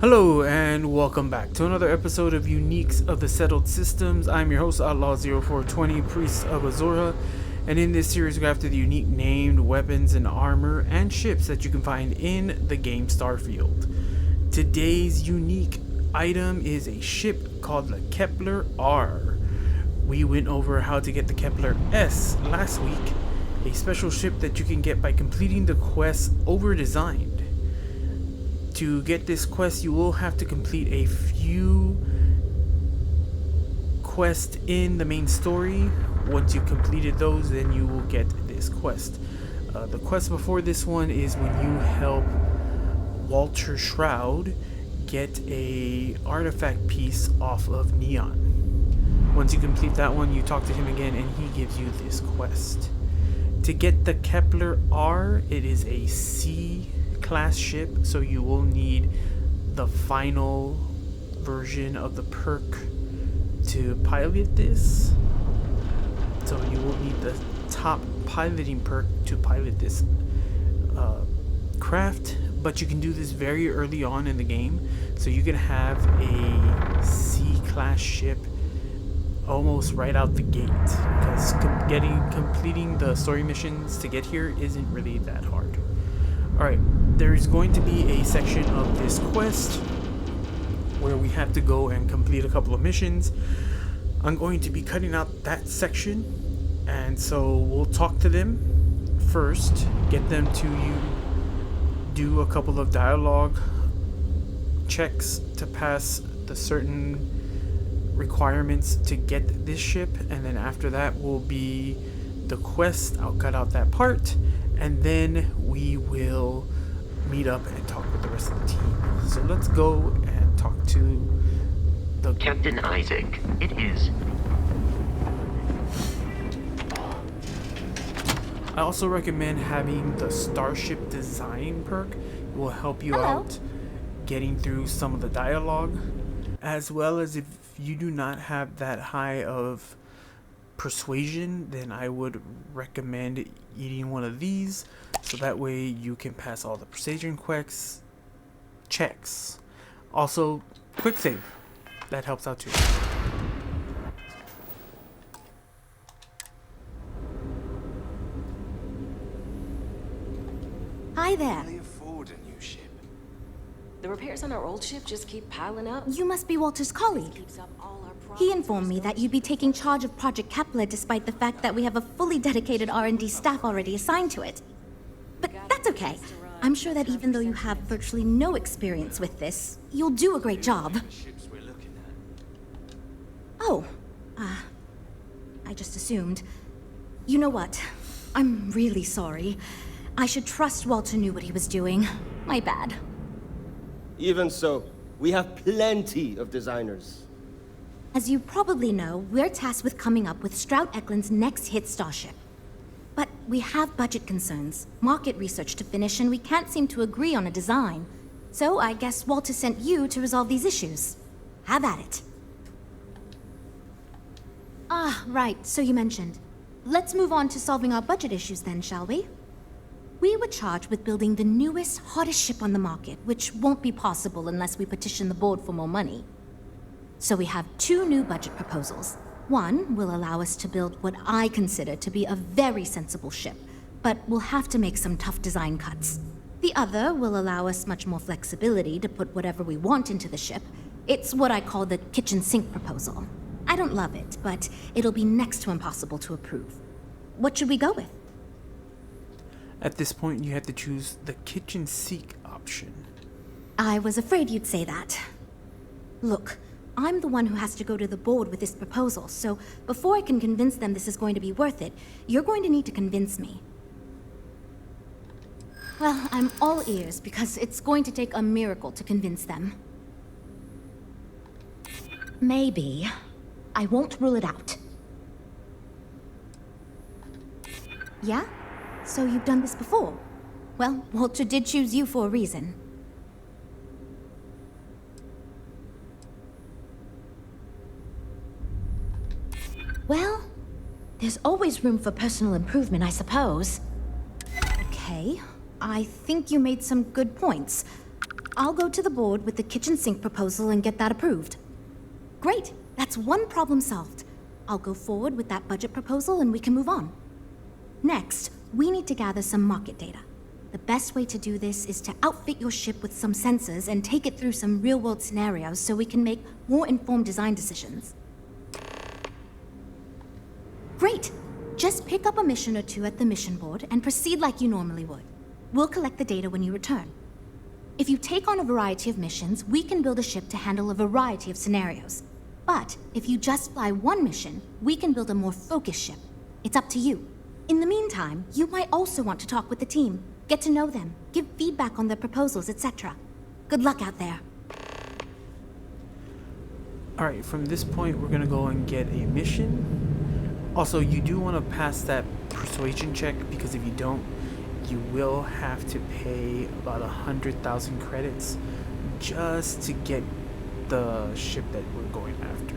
Hello and welcome back to another episode of Uniques of the Settled Systems. I'm your host Outlaw0420, Priest of Azora, and in this series we go after the unique named weapons and armor and ships that you can find in the game Starfield. Today's unique item is a ship called the Kepler R. We went over how to get the Kepler S last week, a special ship that you can get by completing the quest Overdesigned. To get this quest, you will have to complete a few quests in the main story. Once you've completed those, then you will get this quest. The quest before this one is when you help Walter Shroud get a artifact piece off of Neon. Once you complete that one, you talk to him again and he gives you this quest. To get the Kepler R, it is a C-class ship, so you will need the final version of the perk to pilot this. So you will need the top piloting perk to pilot this craft, but you can do this very early on in the game, so you can have a C-class ship almost right out the gate, because completing the story missions to get here isn't really that hard. Alright, there's going to be a section of this quest where we have to go and complete a couple of missions. I'm going to be cutting out that section, and so we'll talk to them first, get them to do a couple of dialogue checks to pass the certain requirements to get this ship, and then after that will be the quest. I'll cut out that part, and then we will meet up and talk with the rest of the team. So let's go and talk to the Captain Isaac, it is. I also recommend having the Starship Design perk. It will help you out getting through some of the dialogue, as well as if you do not have that high of persuasion, then I would recommend eating one of these, so that way you can pass all the persuasion checks. Also, quick save, that helps out too. Hi there. Can afford a new ship? The repairs on our old ship just keep piling up. You must be Walter's colleague. Keeps up all our problems. He informed me that you'd be taking charge of Project Kepler despite the fact that we have a fully dedicated R&D staff already assigned to it. But that's okay. I'm sure that even though you have virtually no experience with this, you'll do a great job. Ships we're looking at. Oh, I just assumed. You know what? I'm really sorry. I should trust Walter knew what he was doing. My bad. Even so, we have plenty of designers. As you probably know, we're tasked with coming up with Stroud-Eklund's next hit starship. But we have budget concerns, market research to finish, and we can't seem to agree on a design. So I guess Walter sent you to resolve these issues. Have at it. Ah, right, so you mentioned. Let's move on to solving our budget issues then, shall we? We were charged with building the newest, hottest ship on the market, which won't be possible unless we petition the board for more money. So we have two new budget proposals. One will allow us to build what I consider to be a very sensible ship, but we'll have to make some tough design cuts. The other will allow us much more flexibility to put whatever we want into the ship. It's what I call the kitchen sink proposal. I don't love it, but it'll be next to impossible to approve. What should we go with? At this point, you have to choose the kitchen sink option. I was afraid you'd say that. Look, I'm the one who has to go to the board with this proposal, so before I can convince them this is going to be worth it, you're going to need to convince me. Well, I'm all ears because it's going to take a miracle to convince them. Maybe. I won't rule it out. Yeah? So you've done this before? Well, Walter did choose you for a reason. Well, there's always room for personal improvement, I suppose. Okay, I think you made some good points. I'll go to the board with the kitchen sink proposal and get that approved. Great, that's one problem solved. I'll go forward with that budget proposal and we can move on. Next, we need to gather some market data. The best way to do this is to outfit your ship with some sensors and take it through some real-world scenarios so we can make more informed design decisions. Great! Just pick up a mission or two at the mission board and proceed like you normally would. We'll collect the data when you return. If you take on a variety of missions, we can build a ship to handle a variety of scenarios. But if you just fly one mission, we can build a more focused ship. It's up to you. In the meantime, you might also want to talk with the team, get to know them, give feedback on their proposals, etc. Good luck out there. Alright, from this point, we're gonna go and get a mission. Also, you do want to pass that persuasion check, because if you don't, you will have to pay about 100,000 credits just to get the ship that we're going after.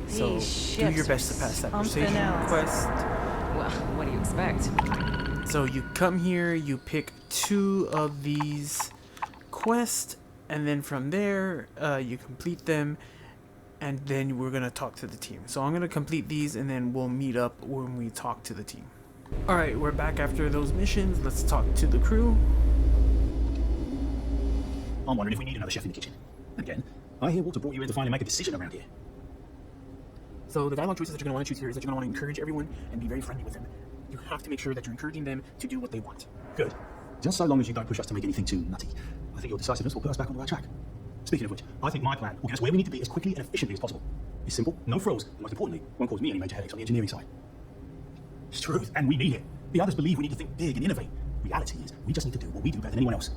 So These do your ships best are to pass that something persuasion else. request. Well, what do you expect? So you come here, you pick 2 of these quests, and then from there, you complete them, and then we're gonna talk to the team. So I'm gonna complete these, and then we'll meet up when we talk to the team. Alright, we're back after those missions. Let's talk to the crew. I'm wondering if we need another chef in the kitchen. And again, I hear Walter brought you in to finally make a decision around here. So the dialogue choices that you're going to want to choose here is that you're going to want to encourage everyone and be very friendly with them. You have to make sure that you're encouraging them to do what they want. Good. Just so long as you don't push us to make anything too nutty. I think your decisiveness will put us back on the right track. Speaking of which, I think my plan will get us where we need to be as quickly and efficiently as possible. It's simple, no frills, and most importantly, won't cause me any major headaches on the engineering side. It's truth, and we need it. The others believe we need to think big and innovate. Reality is, we just need to do what we do better than anyone else.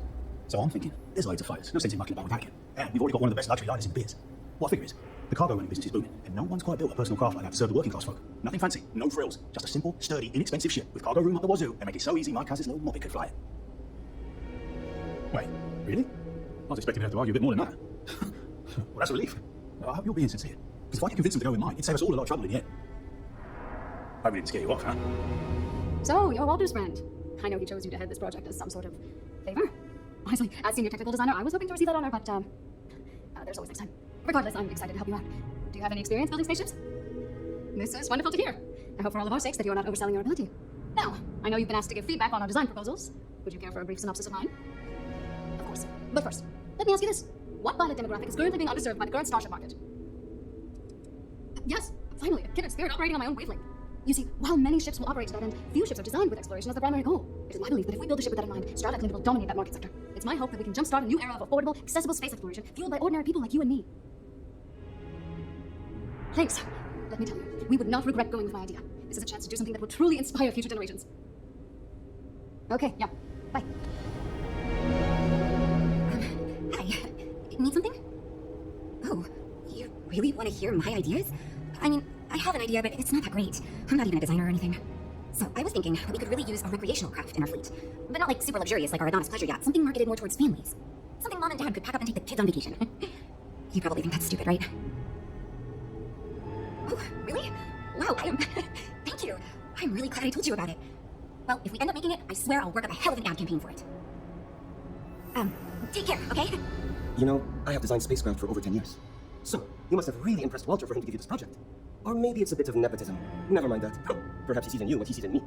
So I'm thinking, there's loads of fighters, no sense in mucking about with Vatican. And we've already got one of the best luxury liners in biz. What I figure is, the cargo running business is booming, and no one's quite built a personal craft like that to serve the working class folk. Nothing fancy, no frills, just a simple, sturdy, inexpensive ship with cargo room up the wazoo, and make it so easy my cousin's little moppet could fly it. Wait, really? I was expecting to have to argue a bit more than that. Well, that's a relief. I hope you're being sincere. Because if I can convince them to go with mine, it'd save us all a lot of trouble in the end. Hope we didn't scare you off, huh? So, you're Walter's friend. I know he chose you to head this project as some sort of favor. Honestly, as senior technical designer, I was hoping to receive that honor, but, there's always next time. Regardless, I'm excited to help you out. Do you have any experience building spaceships? This is wonderful to hear. I hope for all of our sakes that you're not overselling your ability. Now, I know you've been asked to give feedback on our design proposals. Would you care for a brief synopsis of mine? Of course. But first, let me ask you this. What pilot demographic is currently being underserved by the current starship market? Yes, finally, a kindred spirit operating on my own wavelength. You see, while many ships will operate to that end, few ships are designed with exploration as the primary goal. It is my belief that if we build a ship with that in mind, Stroud-Eklund will dominate that market sector. It's my hope that we can jumpstart a new era of affordable, accessible space exploration fueled by ordinary people like you and me. Thanks. Let me tell you, we would not regret going with my idea. This is a chance to do something that will truly inspire future generations. Okay, yeah. Bye. Hi. Need something? Oh, you really want to hear my ideas? I mean, I have an idea, but it's not that great. I'm not even a designer or anything. So I was thinking that we could really use a recreational craft in our fleet. But not like super luxurious like our Adonis pleasure yacht. Something marketed more towards families. Something mom and dad could pack up and take the kids on vacation. You probably think that's stupid, right? Oh, really? Wow, thank you. I'm really glad I told you about it. Well, if we end up making it, I swear I'll work up a hell of an ad campaign for it. Take care, okay? You know, I have designed spacecraft for over 10 years. So, you must have really impressed Walter for him to give you this project. Or maybe it's a bit of nepotism. Never mind that. Perhaps he sees in you what he sees in me.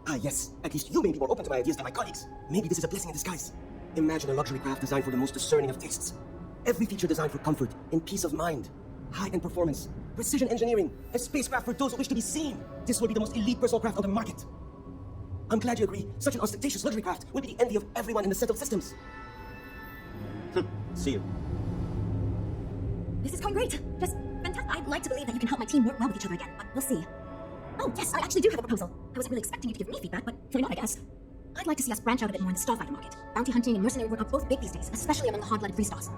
Ah, yes. At least you may be more open to my ideas than my colleagues. Maybe this is a blessing in disguise. Imagine a luxury craft designed for the most discerning of tastes. Every feature designed for comfort and peace of mind. High-end performance, precision engineering, a spacecraft for those who wish to be seen. This will be the most elite personal craft on the market. I'm glad you agree. Such an ostentatious luxury craft will be the envy of everyone in the settled systems. See you. This is going great. Just fantastic. I'd like to believe that you can help my team work well with each other again, but we'll see. Oh, yes, I actually do have a proposal. I wasn't really expecting you to give me feedback, but why not, I guess. I'd like to see us branch out a bit more in the starfighter market. Bounty hunting and mercenary work are both big these days, especially among the hard-blooded free stars.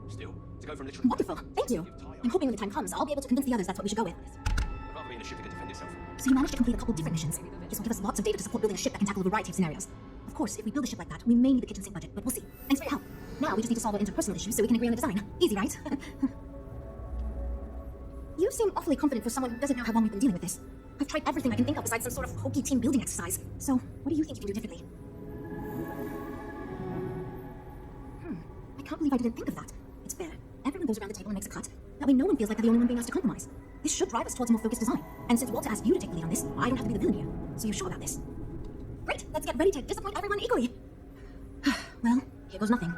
Still, to go from literally... Wonderful. Thank you. I'm hoping when the time comes, I'll be able to convince the others that's what we should go with. I'd rather be in a ship that can defend itself. So you managed to complete a couple different missions. This will give us lots of data to support building a ship that can tackle a variety of scenarios. Of course, if we build a ship like that, we may need the kitchen sink budget, but we'll see. Thanks for your help. Now we just need to solve our interpersonal issues so we can agree on the design. Easy, right? You seem awfully confident for someone who doesn't know how long we've been dealing with this. I've tried everything I can think of besides some sort of hokey team building exercise. So, what do you think you can do differently? can't believe I didn't think of that. It's fair. Everyone goes around the table and makes a cut. That way no one feels like they're the only one being asked to compromise. This should drive us towards a more focused design. And since Walter asked you to take the lead on this, I don't have to be the villain here. So you're sure about this? Great, let's get ready to disappoint everyone equally. Well, here goes nothing.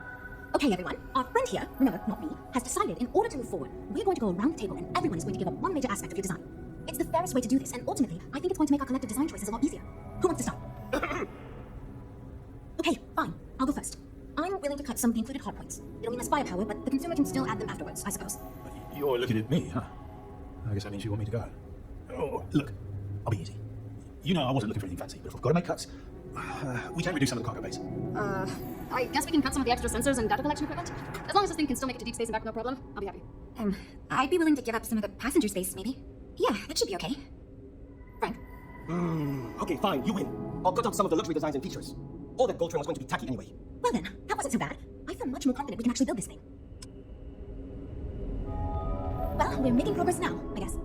Okay, everyone, our friend here, remember, not me, has decided in order to move forward, we're going to go around the table and everyone is going to give up one major aspect of your design. It's the fairest way to do this, and ultimately, I think it's going to make our collective design choices a lot easier. Who wants to start? Okay, fine, I'll go first. I'm willing to cut some of the included hard points. It'll mean less firepower, but the consumer can still add them afterwards, I suppose. You're looking at me, huh? I guess that means you want me to go. Oh, look, I'll be easy. You know I wasn't looking for anything fancy, but if we've got to make cuts, we can reduce some of the cargo base. I guess we can cut some of the extra sensors and data collection equipment. As long as this thing can still make it to deep space and back, no problem. I'll be happy. I'd be willing to give up some of the passenger space, maybe. Yeah, that should be okay. Frank? Okay, fine, you win. I'll cut out some of the luxury designs and features. All that gold trim was going to be tacky anyway. Well then, that wasn't so bad. I feel much more confident we can actually build this thing. Well, we're making progress now, I guess.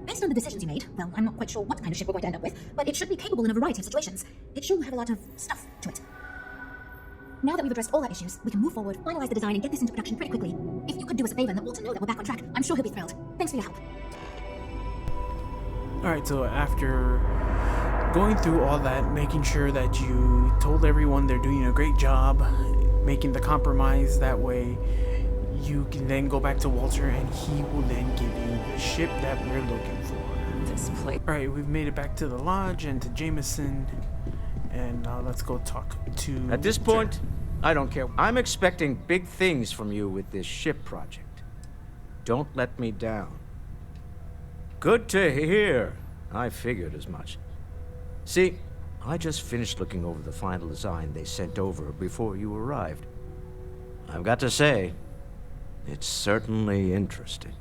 Based on the decisions you made, well, I'm not quite sure what kind of ship we're going to end up with, but it should be capable in a variety of situations. It should have a lot of stuff to it. Now that we've addressed all our issues, we can move forward, finalize the design, and get this into production pretty quickly. If you could do us a favor and let Walter know that we're back on track, I'm sure he'll be thrilled. Thanks for your help. Alright, so after going through all that, making sure that you told everyone they're doing a great job, making the compromise, that way you can then go back to Walter and he will then give you the ship that we're looking for. This place. Alright, we've made it back to the lodge and to Jameson, and let's go talk to... At this point, I don't care. I'm expecting big things from you with this ship project. Don't let me down. Good to hear. I figured as much. See, I just finished looking over the final design they sent over before you arrived. I've got to say, it's certainly interesting.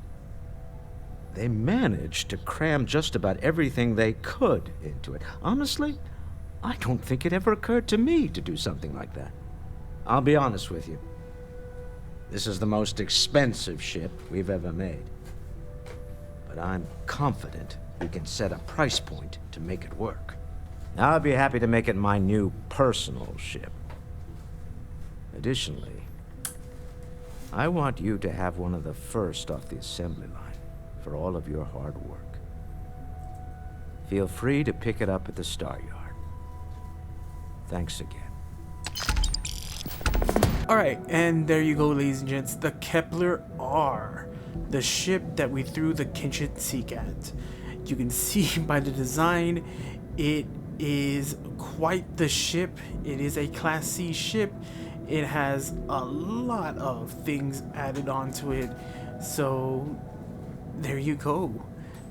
They managed to cram just about everything they could into it. Honestly, I don't think it ever occurred to me to do something like that. I'll be honest with you. This is the most expensive ship we've ever made. But I'm confident we can set a price point to make it work. I'll be happy to make it my new personal ship. Additionally, I want you to have one of the first off the assembly line for all of your hard work. Feel free to pick it up at the Staryard. Thanks again. Alright, and there you go, ladies and gents, the Kepler R, the ship that we threw the kitchen sink at. You can see by the design, it is quite the ship. It is a Class C ship. It has a lot of things added onto it. So there you go.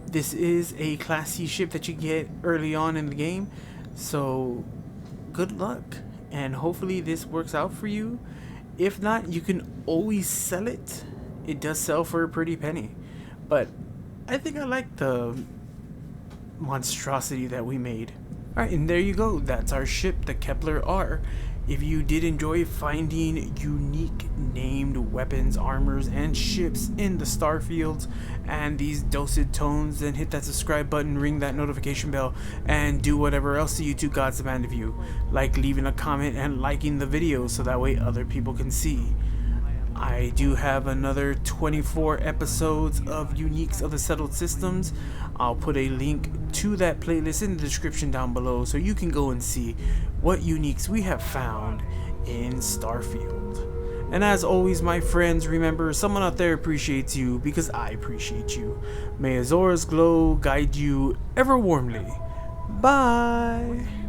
This is a Class C ship that you get early on in the game. So good luck. And hopefully this works out for you. If not, you can always sell it. It does sell for a pretty penny. But I think I like the monstrosity that we made. Alright, and there you go. That's our ship, the Kepler R. If you did enjoy finding unique named weapons, armors, and ships in the Starfields and these dosed tones, then hit that subscribe button, ring that notification bell, and do whatever else the YouTube gods demand of you, like leaving a comment and liking the video so that way other people can see. I do have another 24 episodes of Uniques of the Settled Systems. I'll put a link to that playlist in the description down below so you can go and see what uniques we have found in Starfield. And as always, my friends, remember, someone out there appreciates you because I appreciate you. May Azora's glow guide you ever warmly. Bye!